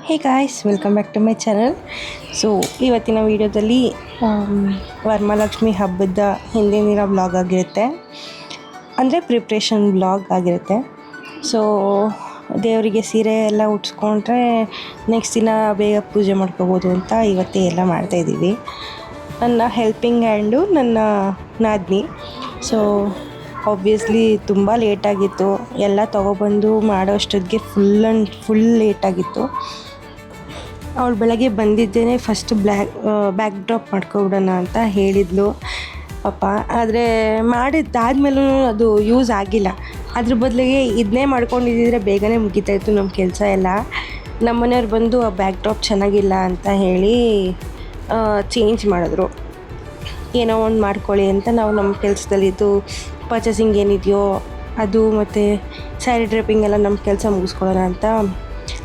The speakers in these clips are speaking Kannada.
Hey guys, welcome back to my channel. So ಇವತ್ತಿನ ವೀಡಿಯೋದಲ್ಲಿ ವರಮಹಾಲಕ್ಷ್ಮಿ ಹಬ್ಬದ ಹಿಂದಿನ ದಿನ ವ್ಲಾಗ್ ಆಗಿರುತ್ತೆ, ಅಂದರೆ ಪ್ರಿಪ್ರೇಷನ್ ವ್ಲಾಗ್ ಆಗಿರುತ್ತೆ. ಸೊ ದೇವರಿಗೆ ಸೀರೆ ಎಲ್ಲ ಉಟ್ಸ್ಕೊಂಡ್ರೆ ನೆಕ್ಸ್ಟ್ ದಿನ ಬೇಗ ಪೂಜೆ ಮಾಡ್ಕೋಬೋದು ಅಂತ ಇವತ್ತೇ ಎಲ್ಲ ಮಾಡ್ತಾಯಿದ್ದೀವಿ. ನನ್ನ ಹೆಲ್ಪಿಂಗ್ ಹ್ಯಾಂಡು ನನ್ನ ನಾದಿನಿ. ಸೊ ಆಬ್ವಿಯಸ್ಲಿ ತುಂಬ ಲೇಟಾಗಿತ್ತು, ಎಲ್ಲ ತೊಗೊಬಂದು ಮಾಡೋ ಅಷ್ಟೊತ್ತಿಗೆ ಫುಲ್ ಲೇಟಾಗಿತ್ತು. ಅವಳು ಬೆಳಗ್ಗೆ ಬಂದಿದ್ದೇನೆ ಫಸ್ಟ್ ಬ್ಯಾಕ್ ಡ್ರಾಪ್ ಮಾಡ್ಕೊಬಿಡೋಣ ಅಂತ ಹೇಳಿದ್ಲು ಪಾಪ. ಆದರೆ ಮಾಡಿದ್ದಾದ್ಮೇಲೂ ಅದು ಯೂಸ್ ಆಗಿಲ್ಲ. ಅದ್ರ ಬದಲಿಗೆ ಇದನ್ನೇ ಮಾಡ್ಕೊಂಡಿದ್ದಿದ್ರೆ ಬೇಗನೆ ಮುಗಿತಾಯಿತ್ತು ನಮ್ಮ ಕೆಲಸ ಎಲ್ಲ. ನಮ್ಮ ಮನೆಯವ್ರು ಬಂದು ಆ ಬ್ಯಾಕ್ ಡ್ರಾಪ್ ಚೆನ್ನಾಗಿಲ್ಲ ಅಂತ ಹೇಳಿ ಚೇಂಜ್ ಮಾಡಿದ್ರು. ಏನೋ ಒಂದು ಮಾಡ್ಕೊಳ್ಳಿ ಅಂತ ನಾವು ನಮ್ಮ ಕೆಲಸದಲ್ಲಿದ್ದು ಪರ್ಚೇಸಿಂಗ್ ಏನಿದೆಯೋ ಅದು ಮತ್ತು ಸ್ಯಾರಿ ಡ್ರೇಪಿಂಗ್ ಎಲ್ಲ ನಮ್ಮ ಕೆಲಸ ಮುಗಿಸ್ಕೊಳ್ಳೋಣ ಅಂತ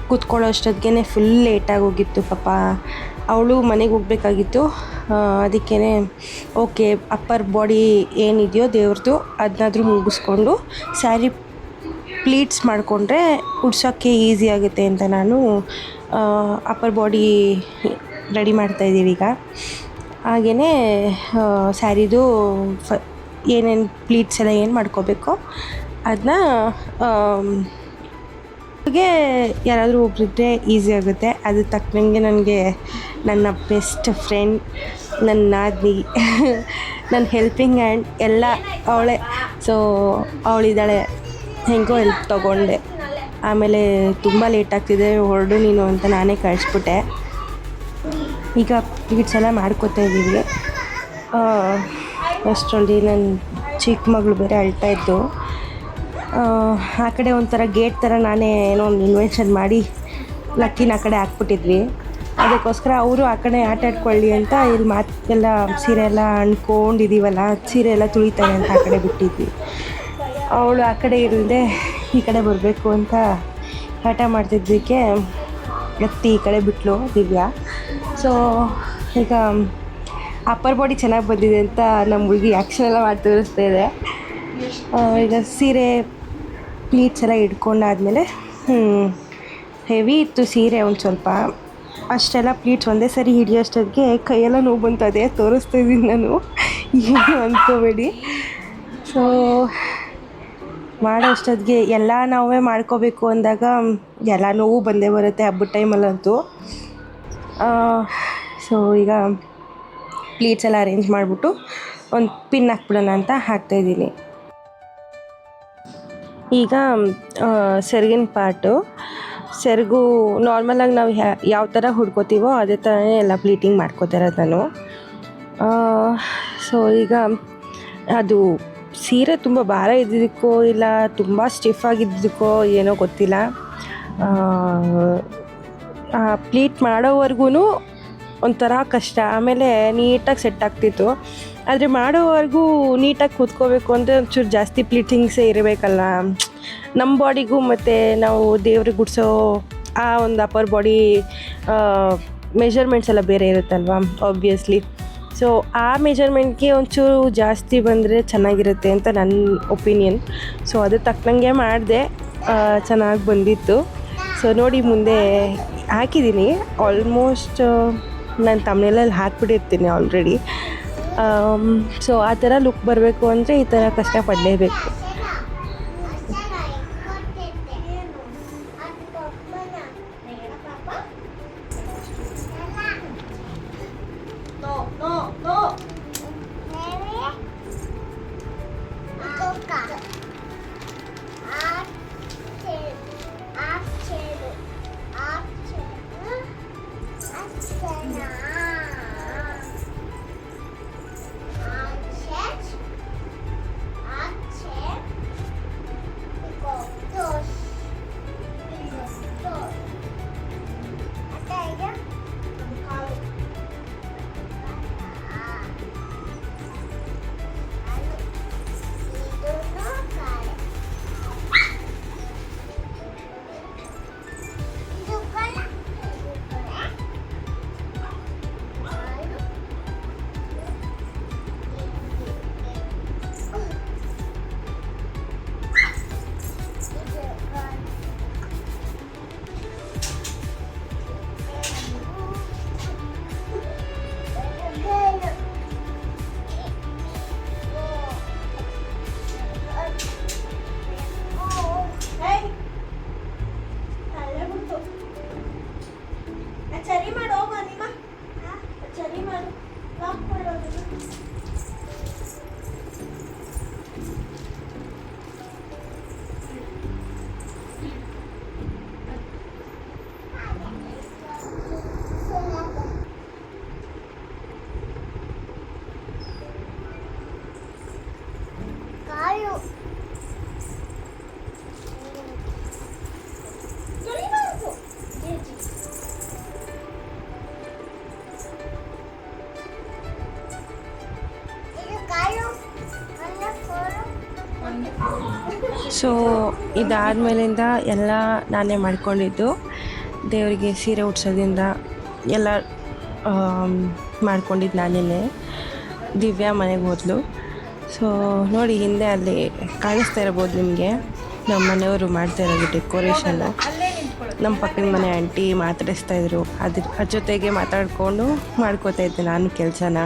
ಕೂತ್ಕೊಳ್ಳೋ ಅಷ್ಟೊತ್ತಿಗೆ ಫುಲ್ ಲೇಟಾಗಿ ಹೋಗಿತ್ತು ಪಾಪ. ಅವಳು ಮನೆಗೆ ಹೋಗ್ಬೇಕಾಗಿತ್ತು. ಅದಕ್ಕೇ ಓಕೆ, ಅಪ್ಪರ್ ಬಾಡಿ ಏನಿದೆಯೋ ದೇವ್ರದ್ದು ಅದನ್ನಾದರೂ ಮುಗಿಸ್ಕೊಂಡು ಸ್ಯಾರಿ ಪ್ಲೀಟ್ಸ್ ಮಾಡಿಕೊಂಡ್ರೆ ಉಡ್ಸೋಕ್ಕೆ ಈಸಿ ಆಗುತ್ತೆ ಅಂತ ನಾನು ಅಪ್ಪರ್ ಬಾಡಿ ರೆಡಿ ಮಾಡ್ತಾಯಿದ್ದೀವಿ ಈಗ. ಹಾಗೆಯೇ ಸ್ಯಾರಿದು ಏನೇನು ಪ್ಲೀಟ್ಸ್ ಎಲ್ಲ ಏನು ಮಾಡ್ಕೋಬೇಕೋ ಅದನ್ನ ಹಾಗೆ ಯಾರಾದರೂ ಒಬ್ಬರಿದ್ದರೆ ಈಸಿ ಆಗುತ್ತೆ. ಅದು ತಕ್ಕನಂಗೆ ನನಗೆ ನನ್ನ ಬೆಸ್ಟ್ ಫ್ರೆಂಡ್, ನನ್ನ ನಾದಿನಿ, ನನ್ನ ಹೆಲ್ಪಿಂಗ್ ಹ್ಯಾಂಡ್ ಎಲ್ಲ ಅವಳೇ. ಸೊ ಅವಳಿದ್ದಾಳೆ, ಹೆಂಗೋ ಹೆಲ್ಪ್ ತೊಗೊಂಡೆ. ಆಮೇಲೆ ತುಂಬ ಲೇಟ್ ಆಗ್ತಿದೆ, ಹೊರಡು ನೀನು ಅಂತ ನಾನೇ ಕಳಿಸ್ಬಿಟ್ಟೆ. ಈಗ ಪ್ಲೀಟ್ಸ್ ಎಲ್ಲ ಮಾಡ್ಕೋತಾ ಇದ್ದೀವಿ. ಅಷ್ಟರಲ್ಲಿ ನನ್ನ ಚಿಕ್ಕ ಮಗಳು ಬೇರೆ ಅಳ್ತಾಯಿದ್ದು. ಆ ಕಡೆ ಒಂಥರ ಗೇಟ್ ಥರ ನಾನೇ ಏನೋ ಒಂದು ಇನ್ವೆನ್ಷನ್ ಮಾಡಿ ಲಕ್ಕಿನ ಆ ಕಡೆ ಹಾಕ್ಬಿಟ್ಟಿದ್ವಿ. ಅದಕ್ಕೋಸ್ಕರ ಅವರು ಆ ಕಡೆ ಆಟ ಆಡ್ಕೊಳ್ಳಿ ಅಂತ ಇಲ್ಲಿ ಎಲ್ಲ ಸೀರೆ ಎಲ್ಲ ಅಂದ್ಕೊಂಡಿದ್ದೀವಲ್ಲ, ಸೀರೆ ಎಲ್ಲ ತುಳಿತಾರೆ ಅಂತ ಆ ಕಡೆ ಬಿಟ್ಟಿದ್ವಿ. ಅವಳು ಆ ಕಡೆ ಇಲ್ಲದೆ ಈ ಕಡೆ ಬರಬೇಕು ಅಂತ ಆಟ ಮಾಡ್ತಿದ್ದಕ್ಕೆ ಎತ್ತಿ ಈ ಕಡೆ ಬಿಟ್ಲು ದಿವ್ಯಾ. ಸೊ ಈಗ ಅಪ್ಪರ್ ಬಾಡಿ ಚೆನ್ನಾಗಿ ಬಂದಿದೆ ಅಂತ ನಮ್ಮ ಹುಡುಗಿ ಆ್ಯಕ್ಷನ್ ಎಲ್ಲ ಮಾಡಿ ತೋರಿಸ್ತಾ ಇದೆ. ಈಗ ಸೀರೆ ಪ್ಲೀಟ್ಸ್ ಎಲ್ಲ ಇಟ್ಕೊಂಡಾದ್ಮೇಲೆ ಹೆವಿ ಇತ್ತು ಸೀರೆ ಒಂದು ಸ್ವಲ್ಪ. ಅಷ್ಟೆಲ್ಲ ಪ್ಲೀಟ್ಸ್ ಒಂದೇ ಸರಿ ಹಿಡಿಯೋಷ್ಟೊತ್ತಿಗೆ ಕೈಯೆಲ್ಲ ನೋವು ಬಂತದೆ, ತೋರಿಸ್ತಾ ಇದ್ದೀನಿ ನಾನು, ಏನು ಅಂದ್ಕೋಬೇಡಿ. ಸೊ ಮಾಡೋ ಅಷ್ಟೊತ್ತಿಗೆ ಎಲ್ಲ ನಾವೇ ಮಾಡ್ಕೋಬೇಕು ಅಂದಾಗ ಎಲ್ಲ ನೋವು ಬಂದೇ ಬರುತ್ತೆ ಹಬ್ಬದ ಟೈಮಲ್ಲಂತೂ. ಸೊ ಈಗ ಪ್ಲೀಟ್ಸ್ ಎಲ್ಲ ಅರೇಂಜ್ ಮಾಡಿಬಿಟ್ಟು ಒಂದು ಪಿನ್ ಹಾಕ್ಬಿಡೋಣ ಅಂತ ಹಾಕ್ತಾಯಿದ್ದೀನಿ. ಈಗ ಸೆರಗಿನ ಪಾರ್ಟು, ಸೆರಗು ನಾರ್ಮಲಾಗಿ ನಾವು ಯಾವ ಥರ ಹುಡ್ಕೋತೀವೋ ಅದೇ ಥರನೇ ಎಲ್ಲ ಪ್ಲೀಟಿಂಗ್ ಮಾಡ್ಕೋತಿರೋದು ನಾನು. ಸೊ ಈಗ ಅದು ಸೀರೆ ತುಂಬ ಭಾರ ಇದ್ದಿದ್ದಕ್ಕೋ ಇಲ್ಲ ತುಂಬ ಸ್ಟಿಫ್ ಆಗಿದ್ದಕ್ಕೋ ಏನೋ ಗೊತ್ತಿಲ್ಲ, ಪ್ಲೀಟ್ ಮಾಡೋವರೆಗೂ ಒಂಥರ ಕಷ್ಟ. ಆಮೇಲೆ ನೀಟಾಗಿ ಸೆಟ್ ಆಗ್ತಿತ್ತು. ಆದರೆ ಮಾಡೋವರೆಗೂ ನೀಟಾಗಿ ಕೂತ್ಕೋಬೇಕು ಅಂದರೆ ಒಂಚೂರು ಜಾಸ್ತಿ ಪ್ಲೀಟಿಂಗ್ಸೇ ಇರಬೇಕಲ್ಲ ನಮ್ಮ ಬಾಡಿಗೂ. ಮತ್ತು ನಾವು ದೇವ್ರಿಗೆ ಗುಡಿಸೋ ಆ ಒಂದು ಅಪ್ಪರ್ ಬಾಡಿ ಮೆಷರ್ಮೆಂಟ್ಸ್ ಎಲ್ಲ ಬೇರೆ ಇರುತ್ತಲ್ವ ಆಬ್ವಿಯಸ್ಲಿ. ಸೊ ಆ ಮೆಷರ್ಮೆಂಟ್ಗೆ ಒಂಚೂರು ಜಾಸ್ತಿ ಬಂದರೆ ಚೆನ್ನಾಗಿರುತ್ತೆ ಅಂತ ನನ್ನ ಒಪಿನಿಯನ್. ಸೊ ಅದು ತಕ್ಕನಂಗೆ ಮಾಡಿದೆ, ಚೆನ್ನಾಗಿ ಬಂದಿತ್ತು. ಸೊ ನೋಡಿ ಮುಂದೆ ಹಾಕಿದ್ದೀನಿ, ಆಲ್ಮೋಸ್ಟ್ ನಾನು ತಮ್ಮನೇಲಲ್ಲಿ ಹಾಕ್ಬಿಟ್ಟಿರ್ತೀನಿ ಆಲ್ರೆಡಿ. ಸೊ ಆ ಥರ ಲುಕ್ ಬರಬೇಕು ಅಂದರೆ ಈ ಥರ ಕಷ್ಟಪಡಲೇಬೇಕು. ಸೊ ಇದಾದಮೇಲಿಂದ ಎಲ್ಲ ನಾನೇ ಮಾಡ್ಕೊಂಡಿದ್ದು. ದೇವರಿಗೆ ಸೀರೆ ಉಡ್ಸೋದ್ರಿಂದ ಎಲ್ಲ ಮಾಡ್ಕೊಂಡಿದ್ದು ನಾನೇ. ದಿವ್ಯಾ ಮನೆಗೆ ಹೋದ್ಲು. ಸೊ ನೋಡಿ ಹಿಂದೆ ಅಲ್ಲಿ ಕಾಣಿಸ್ತಾ ಇರ್ಬೋದು ನಿಮಗೆ, ನಮ್ಮ ಮನೆಯವರು ಮಾಡ್ತಾ ಇರೋದು ಡೆಕೋರೇಷನ್ನು. ನಮ್ಮ ಪಕ್ಕದ ಮನೆ ಆಂಟಿ ಮಾತಾಡಿಸ್ತಾಯಿದ್ರು, ಅದ್ರ ಜೊತೆಗೆ ಮಾತಾಡಿಕೊಂಡು ಮಾಡ್ಕೋತಾ ಇದ್ದೆ ನಾನು ಕೆಲಸನ.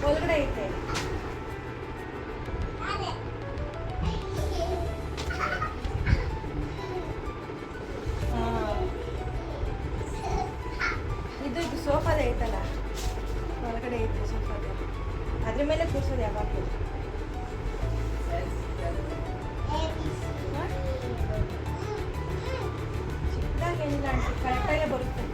ಒಳಗಡೆ ಐತೆ. ಇದು ಸೋಫಾದ ಐತಲ್ಲ, ಒಳಗಡೆ ಐತೆ ಸೋಫಾದ, ಅದ್ರ ಮೇಲೆ ಕೂರ್ಸೋದು ಯಾವಾಗಲೂ. ಚಿಕ್ಕದಾಗೇನಿಲ್ಲ ಆಂಟಿ, ಕರೆಕ್ಟಾಗೇ ಬರುತ್ತೆ.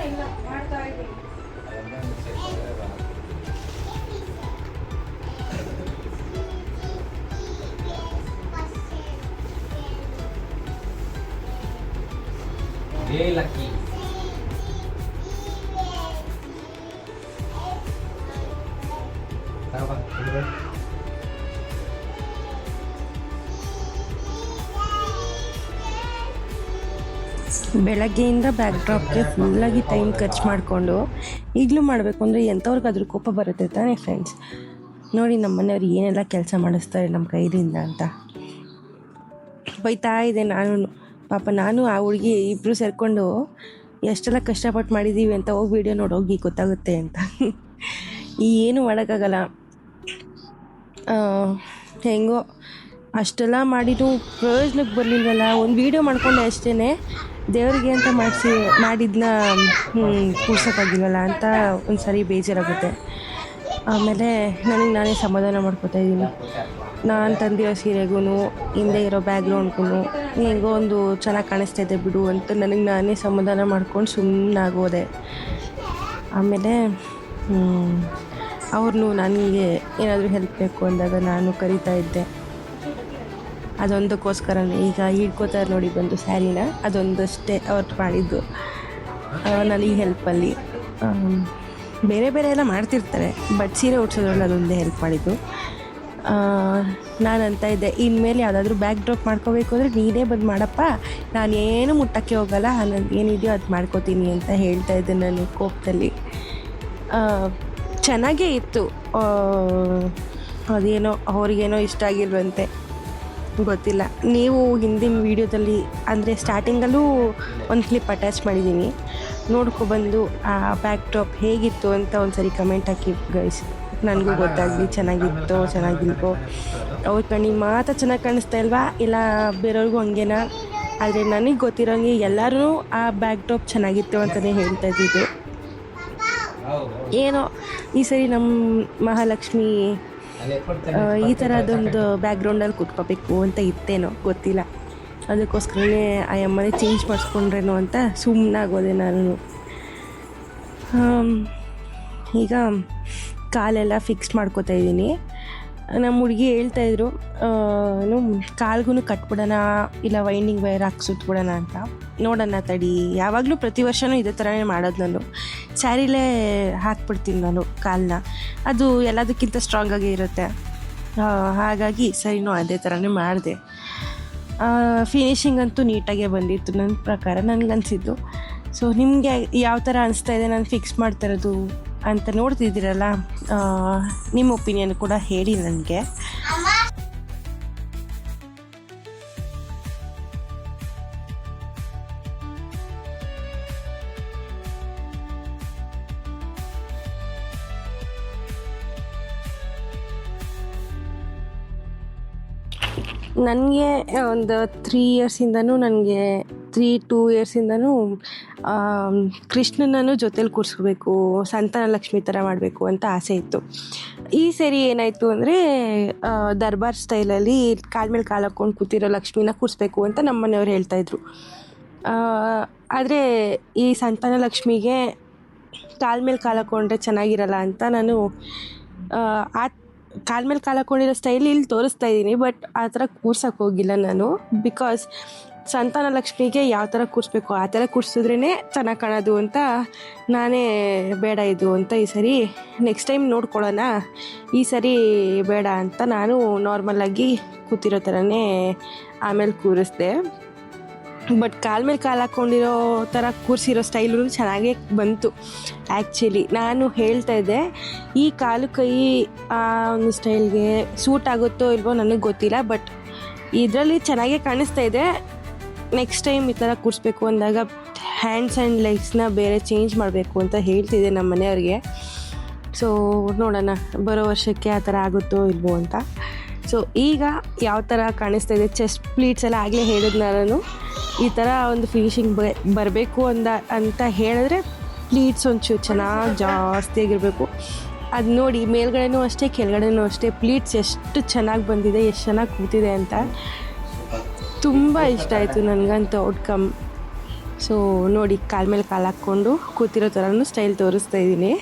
ಇಲ್ಲ ಮಾಡ್ತಾ ಇದ್ದೀನಿ. ಲಕ್ಕಿ ಬೆಳಗ್ಗೆಯಿಂದ ಬ್ಯಾಕ್ ಡ್ರಾಪ್ಗೆ ಫುಲ್ಲಾಗಿ ಟೈಮ್ ಖರ್ಚು ಮಾಡಿಕೊಂಡು ಈಗಲೂ ಮಾಡಬೇಕು ಅಂದರೆ ಎಂಥವ್ರಿಗಾದ್ರೂ ಕೋಪ ಬರುತ್ತೆ ತಾನೇ ಫ್ರೆಂಡ್ಸ್. ನೋಡಿ ನಮ್ಮ ಮನೆಯವ್ರು ಏನೆಲ್ಲ ಕೆಲಸ ಮಾಡಿಸ್ತಾರೆ ನಮ್ಮ ಕೈಲಿಂದ ಅಂತ ಬೈತಾ ಇದೆ. ಪಾಪ ನಾನು ಆ ಹುಡುಗಿ ಇಬ್ಬರು ಸೇರಿಕೊಂಡು ಎಷ್ಟೆಲ್ಲ ಕಷ್ಟಪಟ್ಟು ಮಾಡಿದ್ದೀವಿ ಅಂತ ಹೋಗಿ ವೀಡಿಯೋ ನೋಡೋಗಿ ಗೊತ್ತಾಗುತ್ತೆ ಅಂತ. ಏನು ಮಾಡೋಕ್ಕಾಗಲ್ಲ, ಹೆಂಗೋ ಅಷ್ಟೆಲ್ಲ ಮಾಡಿದ್ದು ಪ್ರಯೋಜನಕ್ಕೆ ಬರಲಿಲ್ವಲ್ಲ. ಒಂದು ವೀಡಿಯೋ ಮಾಡ್ಕೊಂಡೆ ಅಷ್ಟೇ, ದೇವರಿಗೆ ಅಂತ ಮಾಡಿದ್ದನ್ನ ಕೂರ್ಸೋಕ್ಕಾಗಿಲ್ವಲ್ಲ ಅಂತ ಒಂದು ಸರಿ ಬೇಜಾರಾಗುತ್ತೆ. ಆಮೇಲೆ ನನಗೆ ನಾನೇ ಸಮಾಧಾನ ಮಾಡ್ಕೊತಾ ಇದ್ದೀನಿ. ನಾನು ತಂದಿರೋ ಸೀರೆಗೂ ಹಿಂದೆ ಇರೋ ಬ್ಯಾಕ್ಗ್ರೌಂಡ್ಗೂ ಹೆಂಗೋ ಒಂದು ಚೆನ್ನಾಗಿ ಕಾಣಿಸ್ತಾ ಇದೆ ಬಿಡು ಅಂತ ನನಗೆ ನಾನೇ ಸಮಾಧಾನ ಮಾಡ್ಕೊಂಡು ಸುಮ್ಮನಾಗೋದೆ. ಆಮೇಲೆ ಅವ್ರನ್ನೂ ನನಗೆ ಏನಾದರೂ ಹೆಲ್ಪ್ ಬೇಕು ಅಂದಾಗ ನಾನು ಕರಿತಾ ಇದ್ದೆ. ಅದೊಂದಕ್ಕೋಸ್ಕರನೇ ಈಗ ಹಿಡ್ಕೋತಾರೆ ನೋಡಿ ಬಂದು ಸ್ಯಾರಿನ, ಅದೊಂದಷ್ಟೇ ಅವ್ರು ಮಾಡಿದ್ದು ನನಗೆ ಹೆಲ್ಪಲ್ಲಿ. ಬೇರೆ ಬೇರೆ ಎಲ್ಲ ಮಾಡ್ತಿರ್ತಾರೆ, ಬಟ್ ಸೀರೆ ಉಡ್ಸೋದ್ರಲ್ಲಿ ಅದೊಂದೇ ಹೆಲ್ಪ್ ಮಾಡಿದ್ದು. ನಾನು ಅಂತ ಇದ್ದೆ, ಇನ್ಮೇಲೆ ಯಾವುದಾದ್ರೂ ಬ್ಯಾಕ್ ಡ್ರಾಪ್ ಮಾಡ್ಕೋಬೇಕು ಅಂದರೆ ನೀನೇ ಬಂದು ಮಾಡಪ್ಪ, ನಾನೇನು ಮುಟ್ಟಕ್ಕೆ ಹೋಗಲ್ಲ, ನನಗೆ ಏನಿದೆಯೋ ಅದು ಮಾಡ್ಕೋತೀನಿ ಅಂತ ಹೇಳ್ತಾ ಇದ್ದೆ ನಾನು ಕೋಪದಲ್ಲಿ. ಚೆನ್ನಾಗೇ ಇತ್ತು, ಅದೇನೋ ಅವ್ರಿಗೇನೋ ಇಷ್ಟ ಆಗಿಲ್ವಂತೆ, ಗೊತ್ತಿಲ್ಲ. ನೀವು ಹಿಂದಿನ ವೀಡಿಯೋದಲ್ಲಿ ಅಂದರೆ ಸ್ಟಾರ್ಟಿಂಗಲ್ಲೂ ಒಂದು ಕ್ಲಿಪ್ ಅಟ್ಯಾಚ್ ಮಾಡಿದ್ದೀನಿ, ನೋಡ್ಕೊಬಂದು ಆ ಬ್ಯಾಕ್ ಡ್ರಾಪ್ ಹೇಗಿತ್ತು ಅಂತ ಒಂದು ಸರಿ ಕಮೆಂಟ್ ಹಾಕಿ ಗೈಸ್, ನನಗೂ ಗೊತ್ತಾಗಲಿ ಚೆನ್ನಾಗಿತ್ತೋ ಚೆನ್ನಾಗಿಲ್ವೋ. ಅವ್ರ ಕಣ್ಣಿಗೆ ಮಾತ್ರ ಚೆನ್ನಾಗಿ ಕಾಣಿಸ್ತಾ ಇಲ್ವಾ, ಇಲ್ಲ ಬೇರೆಯವ್ರಿಗೂ ಹಂಗೇನಾ? ಆದರೆ ನನಗೆ ಗೊತ್ತಿರೋಂಗೆ ಎಲ್ಲರೂ ಆ ಬ್ಯಾಕ್ ಡ್ರಾಪ್ ಚೆನ್ನಾಗಿತ್ತು ಅಂತಲೇ ಹೇಳ್ತಾ ಇದ್ದಿದ್ದು. ಏನೋ ಈ ಸರಿ ನಮ್ಮ ಮಹಾಲಕ್ಷ್ಮಿ ಈ ಥರದೊಂದು ಬ್ಯಾಕ್ಗ್ರೌಂಡಲ್ಲಿ ಕೂತ್ಕೋಬೇಕು ಅಂತ ಇತ್ತೇನೋ ಗೊತ್ತಿಲ್ಲ, ಅದಕ್ಕೋಸ್ಕರನೇ ಆ ಅಮ್ಮನೇ ಚೇಂಜ್ ಮಾಡಿಸ್ಕೊಂಡ್ರೇನೋ ಅಂತ ಸುಮ್ಮನಾಗೋದೆ ನಾನು. ಈಗ ಕಾಲೆಲ್ಲ ಫಿಕ್ಸ್ ಮಾಡ್ಕೋತಾ ಇದ್ದೀನಿ. ನಮ್ಮ ಹುಡುಗಿ ಹೇಳ್ತಾಯಿದ್ರು ಕಾಲ್ಗೂ ಕಟ್ಬಿಡೋಣ, ಇಲ್ಲ ವೈಂಡಿಂಗ್ ವೈರ್ ಹಾಕಿ ಸುತ್ಬಿಡೋಣ ಅಂತ. ನೋಡೋಣ ತಡಿ, ಯಾವಾಗಲೂ ಪ್ರತಿ ವರ್ಷವೂ ಇದೇ ಥರನೇ ಮಾಡೋದು. ನಾನು ಸ್ಯಾರಿಲೇ ಹಾಕ್ಬಿಡ್ತೀನಿ ನಾನು ಕಾಲನ್ನ, ಅದು ಎಲ್ಲದಕ್ಕಿಂತ ಸ್ಟ್ರಾಂಗಾಗೇ ಇರುತ್ತೆ. ಹಾಗಾಗಿ ಸರಿನೂ ಅದೇ ಥರನೇ ಮಾಡಿದೆ. ಫಿನಿಶಿಂಗ್ ಅಂತೂ ನೀಟಾಗೇ ಬಂದಿತ್ತು ನನ್ನ ಪ್ರಕಾರ, ನನಗನ್ಸಿದ್ದು. ಸೊ ನಿಮಗೆ ಯಾವ ಥರ ಅನಿಸ್ತಾ ಇದೆ ನಾನು ಫಿಕ್ಸ್ ಮಾಡ್ತಾ ಇರೋದು ಅಂತ ನೋಡ್ತಿದ್ದೀರಲ್ಲ, ನಿಮ್ಮ ಒಪಿನಿಯನ್ ಕೂಡ ಹೇಳಿ ನನಗೆ. ನನಗೆ ಒಂದು 3 ಇಯರ್ಸಿಂದನೂ ನನಗೆ 2 ಇಯರ್ಸಿಂದನೂ ಕೃಷ್ಣನನ್ನು ಜೊತೇಲಿ ಕೂರಿಸ್ಬೇಕು, ಸಂತಾನ ಲಕ್ಷ್ಮಿ ಥರ ಮಾಡಬೇಕು ಅಂತ ಆಸೆ ಇತ್ತು. ಈ ಸರಿ ಏನಾಯಿತು ಅಂದರೆ ದರ್ಬಾರ್ ಸ್ಟೈಲಲ್ಲಿ ಕಾಲ ಮೇಲೆ ಕಾಲು ಹಾಕ್ಕೊಂಡು ಕೂತಿರೋ ಲಕ್ಷ್ಮಿನ ಕೂರಿಸ್ಬೇಕು ಅಂತ ನಮ್ಮ ಮನೆಯವ್ರು ಹೇಳ್ತಾಯಿದ್ರು. ಆದರೆ ಈ ಸಂತಾನ ಲಕ್ಷ್ಮಿಗೆ ಕಾಲ ಮೇಲೆ ಕಾಲು ಹಾಕ್ಕೊಂಡ್ರೆ ಚೆನ್ನಾಗಿರಲ್ಲ ಅಂತ ನಾನು ಆ ಕಾಲ ಮೇಲೆ ಕಾಲು ಹಾಕ್ಕೊಂಡಿರೋ ಸ್ಟೈಲ್ ಇಲ್ಲಿ ತೋರಿಸ್ತಾ ಇದ್ದೀನಿ. ಬಟ್ ಆ ಥರ ಕೂರ್ಸೋಕ್ಕೆ ಹೋಗಿಲ್ಲ ನಾನು. ಬಿಕಾಸ್ ಸಂತಾನ ಲಕ್ಷ್ಮಿಗೆ ಯಾವ ಥರ ಕೂರಿಸ್ಬೇಕು ಆ ಥರ ಕೂರಿಸಿದ್ರೇ ಚೆನ್ನಾಗಿ ಕಾಣೋದು ಅಂತ ನಾನೇ ಬೇಡ ಇದು ಅಂತ ಈ ಸರಿ ನೆಕ್ಸ್ಟ್ ಟೈಮ್ ನೋಡ್ಕೊಳ್ಳೋಣ, ಈ ಸರಿ ಬೇಡ ಅಂತ ನಾನು ನಾರ್ಮಲಾಗಿ ಕೂತಿರೋ ಥರನೇ ಆಮೇಲೆ ಕೂರಿಸ್ದೆ. ಬಟ್ ಕಾಲ ಮೇಲೆ ಕಾಲು ಹಾಕ್ಕೊಂಡಿರೋ ಥರ ಕೂರಿಸಿರೋ ಸ್ಟೈಲು ಚೆನ್ನಾಗೇ ಬಂತು. ಆ್ಯಕ್ಚುಲಿ ನಾನು ಹೇಳ್ತಾ ಇದ್ದೆ, ಈ ಕಾಲು ಕೈ ಆ ಒಂದು ಸ್ಟೈಲ್ಗೆ ಸೂಟ್ ಆಗುತ್ತೋ ಇಲ್ವೋ ನನಗೆ ಗೊತ್ತಿಲ್ಲ, ಬಟ್ ಇದರಲ್ಲಿ ಚೆನ್ನಾಗೇ ಕಾಣಿಸ್ತಾ ಇದೆ. ನೆಕ್ಸ್ಟ್ ಟೈಮ್ ಈ ಥರ ಕೂರಿಸ್ಬೇಕು ಅಂದಾಗ ಹ್ಯಾಂಡ್ಸ್ ಆ್ಯಂಡ್ ಲೆಗ್ಸ್ನ ಬೇರೆ ಚೇಂಜ್ ಮಾಡಬೇಕು ಅಂತ ಹೇಳ್ತಿದ್ದೆ ನಮ್ಮ ಮನೆಯವ್ರಿಗೆ. ಸೊ ನೋಡೋಣ ಬರೋ ವರ್ಷಕ್ಕೆ ಆ ಥರ ಆಗುತ್ತೋ ಇಲ್ವೋ ಅಂತ. ಸೊ ಈಗ ಯಾವ ಥರ ಕಾಣಿಸ್ತಾ ಇದೆ, ಚೆಸ್ಟ್ ಪ್ಲೀಟ್ಸ್ ಎಲ್ಲ ಆಗಲೇ ಹೇಳಿದ್ನ ನಾನು, ಈ ಥರ ಒಂದು ಫಿನಿಶಿಂಗ್ ಬರಬೇಕು ಅಂತ ಹೇಳಿದ್ರೆ ಪ್ಲೀಟ್ಸ್ ಒಂಚೂರು ಚೆನ್ನಾಗಿ ಜಾಸ್ತಿಯಾಗಿರಬೇಕು. ಅದು ನೋಡಿ ಮೇಲ್ಗಡೆನೂ ಅಷ್ಟೇ ಕೆಳಗಡೆನೂ ಅಷ್ಟೇ ಪ್ಲೀಟ್ಸ್ ಎಷ್ಟು ಚೆನ್ನಾಗಿ ಬಂದಿದೆ, ಎಷ್ಟು ಚೆನ್ನಾಗಿ ಕೂತಿದೆ ಅಂತ ತುಂಬ ಇಷ್ಟ ಆಯಿತು ನನಗಂತೂ ಔಟ್ಕಮ್. ಸೊ ನೋಡಿ ಕಾಲ ಮೇಲೆ ಕಾಲು ಹಾಕ್ಕೊಂಡು ಕೂತಿರೋ ಥರನೂ ಸ್ಟೈಲ್ ತೋರಿಸ್ತಾ ಇದ್ದೀನಿ.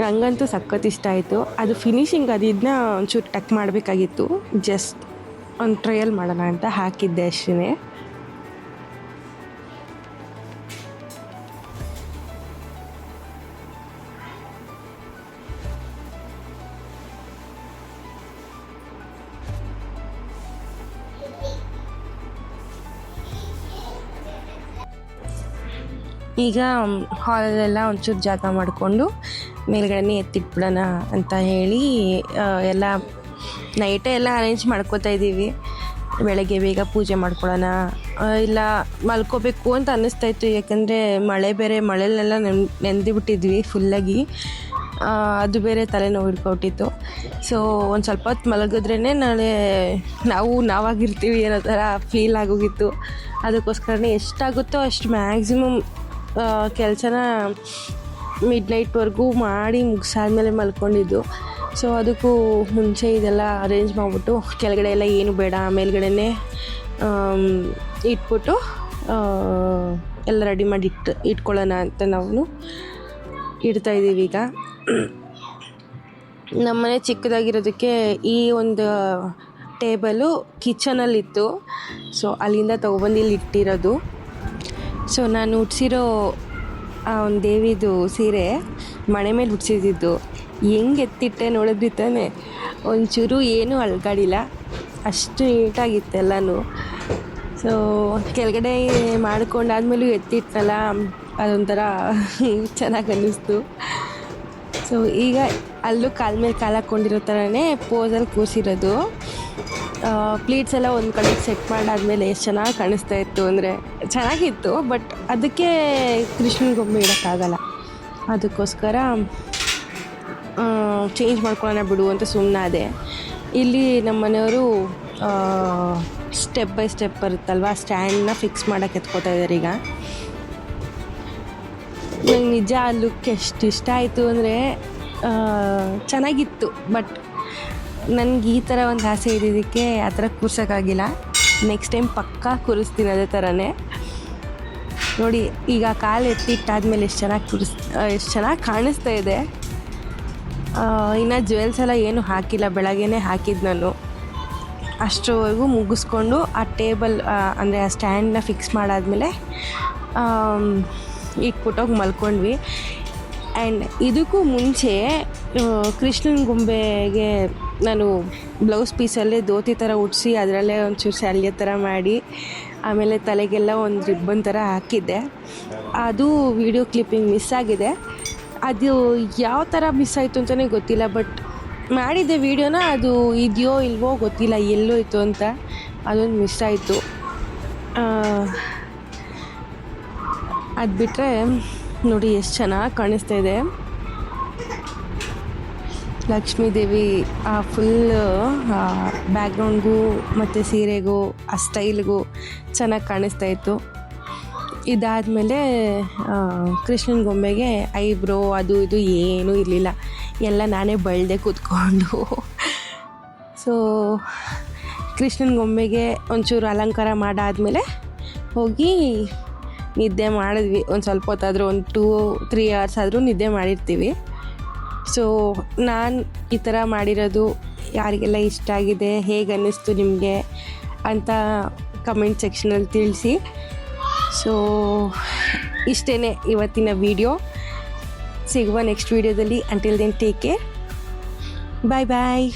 ನನಗಂತೂ ಸಖತ್ ಇಷ್ಟ ಆಯಿತು. ಅದು ಫಿನಿಶಿಂಗ್ ಅದನ್ನ ಒಂಚೂರು ಟಕ್ ಮಾಡಬೇಕಾಗಿತ್ತು, ಜಸ್ಟ್ ಒಂದು ಟ್ರಯಲ್ ಮಾಡೋಣ ಅಂತ ಹಾಕಿದ್ದೆ ಅಷ್ಟೇ. ಈಗ ಹಾಲಲ್ಲೆಲ್ಲ ಒಂಚೂರು ಜಾಗ ಮಾಡಿಕೊಂಡು ಮೇಲ್ಗಡೆ ಎತ್ತಿಟ್ಬಿಡೋಣ ಅಂತ ಹೇಳಿ ಎಲ್ಲ ನೈಟೇ ಎಲ್ಲ ಅರೇಂಜ್ ಮಾಡ್ಕೋತಾ ಇದ್ದೀವಿ. ಬೆಳಗ್ಗೆ ಬೇಗ ಪೂಜೆ ಮಾಡ್ಕೊಳ್ಳೋಣ, ಇಲ್ಲ ಮಲ್ಕೋಬೇಕು ಅಂತ ಅನ್ನಿಸ್ತಾಯಿತ್ತು. ಯಾಕಂದರೆ ಮಳೆ ಬೇರೆ, ಮಳೆಯಲ್ಲೆಲ್ಲ ನೆಂದಿಬಿಟ್ಟಿದ್ವಿ ಫುಲ್ಲಾಗಿ, ಅದು ಬೇರೆ ತಲೆನೋವು ಹಿಡ್ಕೊಟ್ಟಿತ್ತು. ಸೊ ಒಂದು ಸ್ವಲ್ಪ ಹೊತ್ತು ಮಲಗಿದ್ರೇ ನಾಳೆ ನಾವಾಗಿರ್ತೀವಿ ಅನ್ನೋ ಥರ ಫೀಲ್ ಆಗೋಗಿತ್ತು. ಅದಕ್ಕೋಸ್ಕರನೇ ಎಷ್ಟಾಗುತ್ತೋ ಅಷ್ಟು ಮ್ಯಾಕ್ಸಿಮಮ್ ಕೆಲಸನ ಮಿಡ್ನೈಟ್ವರೆಗೂ ಮಾಡಿ ಮುಗಿಸಾದ್ಮೇಲೆ ಮಲ್ಕೊಂಡಿದ್ದು. ಸೊ ಅದಕ್ಕೂ ಮುಂಚೆ ಇದೆಲ್ಲ ಅರೇಂಜ್ ಮಾಡಿಬಿಟ್ಟು ಕೆಳಗಡೆ ಎಲ್ಲ ಏನು ಬೇಡ ಮೇಲ್ಗಡೆನೇ ಇಟ್ಬಿಟ್ಟು ಎಲ್ಲ ರೆಡಿ ಮಾಡಿ ಇಟ್ಕೊಳ್ಳೋಣ ಅಂತ ನಾವು ಇಡ್ತಾಯಿದ್ದೀವಿ. ಈಗ ನಮ್ಮನೆ ಚಿಕ್ಕದಾಗಿರೋದಕ್ಕೆ ಈ ಒಂದು ಟೇಬಲು ಕಿಚನಲ್ಲಿತ್ತು. ಸೊ ಅಲ್ಲಿಂದ ತೊಗೊಬಂದು ಇಲ್ಲಿ ಇಟ್ಟಿರೋದು. ಸೊ ನಾನು ಉಡ್ಸಿರೋ ಆ ಒಂದು ದೇವಿದು ಸೀರೆ ಮಣೆ ಮೇಲೆ ಉಡ್ಸಿದ್ದು ಹೆಂಗೆ ಎತ್ತಿಟ್ಟೆ ನೋಡಿದ್ರಿ ತಾನೆ, ಒಂಚೂರು ಏನೂ ಅಲ್ಗಾಡಿಲ್ಲ, ಅಷ್ಟು ನೀಟಾಗಿತ್ತೆಲ್ಲನೂ. ಸೊ ಕೆಳಗಡೆ ಮಾಡ್ಕೊಂಡಾದ್ಮೇಲೂ ಎತ್ತಿಟ್ಟನಲ್ಲ, ಅದೊಂಥರ ಚೆನ್ನಾಗಿ ಅನ್ನಿಸ್ತು. ಸೊ ಈಗ ಅಲ್ಲೂ ಕಾಲ ಮೇಲೆ ಕಾಲು ಹಾಕ್ಕೊಂಡಿರೋ ಥರನೇ ಪೋಸಲ್ಲಿ ಕೂರಿಸಿರೋದು. ಪ್ಲೀಟ್ಸ್ ಎಲ್ಲ ಒಂದು ಕಡೆ ಸೆಟ್ ಮಾಡಾದ್ಮೇಲೆ ಎಷ್ಟು ಚೆನ್ನಾಗಿ ಕಾಣಿಸ್ತಾ ಇತ್ತು ಅಂದರೆ ಚೆನ್ನಾಗಿತ್ತು. ಬಟ್ ಅದಕ್ಕೆ ಕೃಷ್ಣನ ಗೊಂಬೆ ಇಡೋಕ್ಕಾಗಲ್ಲ, ಅದಕ್ಕೋಸ್ಕರ ಚೇಂಜ್ ಮಾಡ್ಕೊಳ್ಳೋಣ ಬಿಡು ಅಂತ ಸುಮ್ಮನಾದೆ. ಇಲ್ಲಿ ನಮ್ಮ ಮನೆಯವರು ಸ್ಟೆಪ್ ಬೈ ಸ್ಟೆಪ್ ಬರುತ್ತಲ್ವ, ಸ್ಟ್ಯಾಂಡನ್ನ ಫಿಕ್ಸ್ ಮಾಡೋಕ್ಕೆ ಎತ್ಕೋತಾ ಇದ್ದಾರೆ. ಈಗ ನಂಗೆ ನಿಜ ಆ ಲುಕ್ ಎಷ್ಟು ಇಷ್ಟ ಆಯಿತು ಅಂದರೆ ಚೆನ್ನಾಗಿತ್ತು. ಬಟ್ ನನಗೆ ಈ ಥರ ಒಂದು ಆಸೆ ಇದ್ದಿದ್ದಕ್ಕೆ ಆ ಥರ ಕೂರ್ಸೋಕ್ಕಾಗಿಲ್ಲ. ನೆಕ್ಸ್ಟ್ ಟೈಮ್ ಪಕ್ಕಾ ಕೂರಿಸ್ತೀನಿ ಅದೇ ಥರನೇ. ನೋಡಿ ಈಗ ಕಾಲು ಎತ್ತಿಟ್ಟಾದ್ಮೇಲೆ ಎಷ್ಟು ಚೆನ್ನಾಗಿ ಕಾಣಿಸ್ತಾ ಇದೆ. ಇನ್ನು ಜ್ಯುವೆಲ್ಸ್ ಎಲ್ಲ ಏನೂ ಹಾಕಿಲ್ಲ, ಬೆಳಗ್ಗೆನೇ ಹಾಕಿದ್ದು ನಾನು. ಅಷ್ಟರವರೆಗೂ ಮುಗಿಸ್ಕೊಂಡು ಆ ಟೇಬಲ್ ಅಂದರೆ ಆ ಸ್ಟ್ಯಾಂಡನ್ನ ಫಿಕ್ಸ್ ಮಾಡಾದ್ಮೇಲೆ ಇಟ್ಬಿಟ್ಟೋಗಿ ಮಲ್ಕೊಂಡ್ವಿ. ಆ್ಯಂಡ್ ಇದಕ್ಕೂ ಮುಂಚೆ ಕೃಷ್ಣನ ಗೊಂಬೆಗೆ ನಾನು ಬ್ಲೌಸ್ ಪೀಸಲ್ಲೇ ಧೋತಿ ಥರ ಉಡಿಸಿ ಅದರಲ್ಲೇ ಒಂಚೂರು ಶಾಲ್ಯ ಥರ ಮಾಡಿ ಆಮೇಲೆ ತಲೆಗೆಲ್ಲ ಒಂದು ರಿಬ್ಬನ್ ಥರ ಹಾಕಿದ್ದೆ. ಅದು ವಿಡಿಯೋ ಕ್ಲಿಪ್ಪಿಂಗ್ ಮಿಸ್ ಆಗಿದೆ. ಅದು ಯಾವ ಥರ ಮಿಸ್ ಆಯಿತು ಅಂತಲೇ ಗೊತ್ತಿಲ್ಲ. ಬಟ್ ಮಾಡಿದ್ದೆ ವೀಡಿಯೋನ, ಅದು ಇದೆಯೋ ಇಲ್ವೋ ಗೊತ್ತಿಲ್ಲ, ಎಲ್ಲೋಯ್ತು ಅಂತ. ಅದೊಂದು ಮಿಸ್ ಆಯಿತು. ಅದು ಬಿಟ್ಟರೆ ನೋಡಿ ಎಷ್ಟು ಚೆನ್ನಾಗಿ ಕಾಣಿಸ್ತಾ ಇದೆ. ಲಕ್ಷ್ಮೀ ದೇವಿ ಆ ಫುಲ್ ಬ್ಯಾಕ್ಗ್ರೌಂಡ್ಗೂ ಮತ್ತು ಸೀರೆಗೂ ಆ ಸ್ಟೈಲ್ಗೂ ಚೆನ್ನಾಗಿ ಕಾಣಿಸ್ತಾ ಇತ್ತು. ಇದಾದಮೇಲೆ ಕೃಷ್ಣನ ಗೊಂಬೆಗೆ ಐಬ್ರೋ ಅದು ಇದು ಏನೂ ಇರಲಿಲ್ಲ, ಎಲ್ಲ ನಾನೇ ಬಳ್ದೆ ಕೂತ್ಕೊಂಡು. ಸೊ ಕೃಷ್ಣನ ಗೊಂಬೆಗೆ ಒಂಚೂರು ಅಲಂಕಾರ ಮಾಡಾದಮೇಲೆ ಹೋಗಿ ನಿದ್ದೆ ಮಾಡಿದ್ವಿ. ಒಂದು ಸ್ವಲ್ಪ ಹೊತ್ತಾದರೂ, ಒಂದು 2-3 hours ಆದರೂ ನಿದ್ದೆ ಮಾಡಿರ್ತೀವಿ. ಸೊ ನಾನು ಈ ಥರ ಮಾಡಿರೋದು ಯಾರಿಗೆಲ್ಲ ಇಷ್ಟ ಆಗಿದೆ, ಹೇಗೆ ಅನ್ನಿಸ್ತು ನಿಮಗೆ ಅಂತ ಕಮೆಂಟ್ ಸೆಕ್ಷನಲ್ಲಿ ತಿಳಿಸಿ. ಸೊ ಇಷ್ಟೇ ಇವತ್ತಿನ ವಿಡಿಯೋ. ಸಿಗುವ ನೆಕ್ಸ್ಟ್ ವಿಡಿಯೋದಲ್ಲಿ. ಅಂಟಿಲ್ ದೆನ್ ಟೇಕ್ ಕೇರ್, ಬಾಯ್ ಬಾಯ್.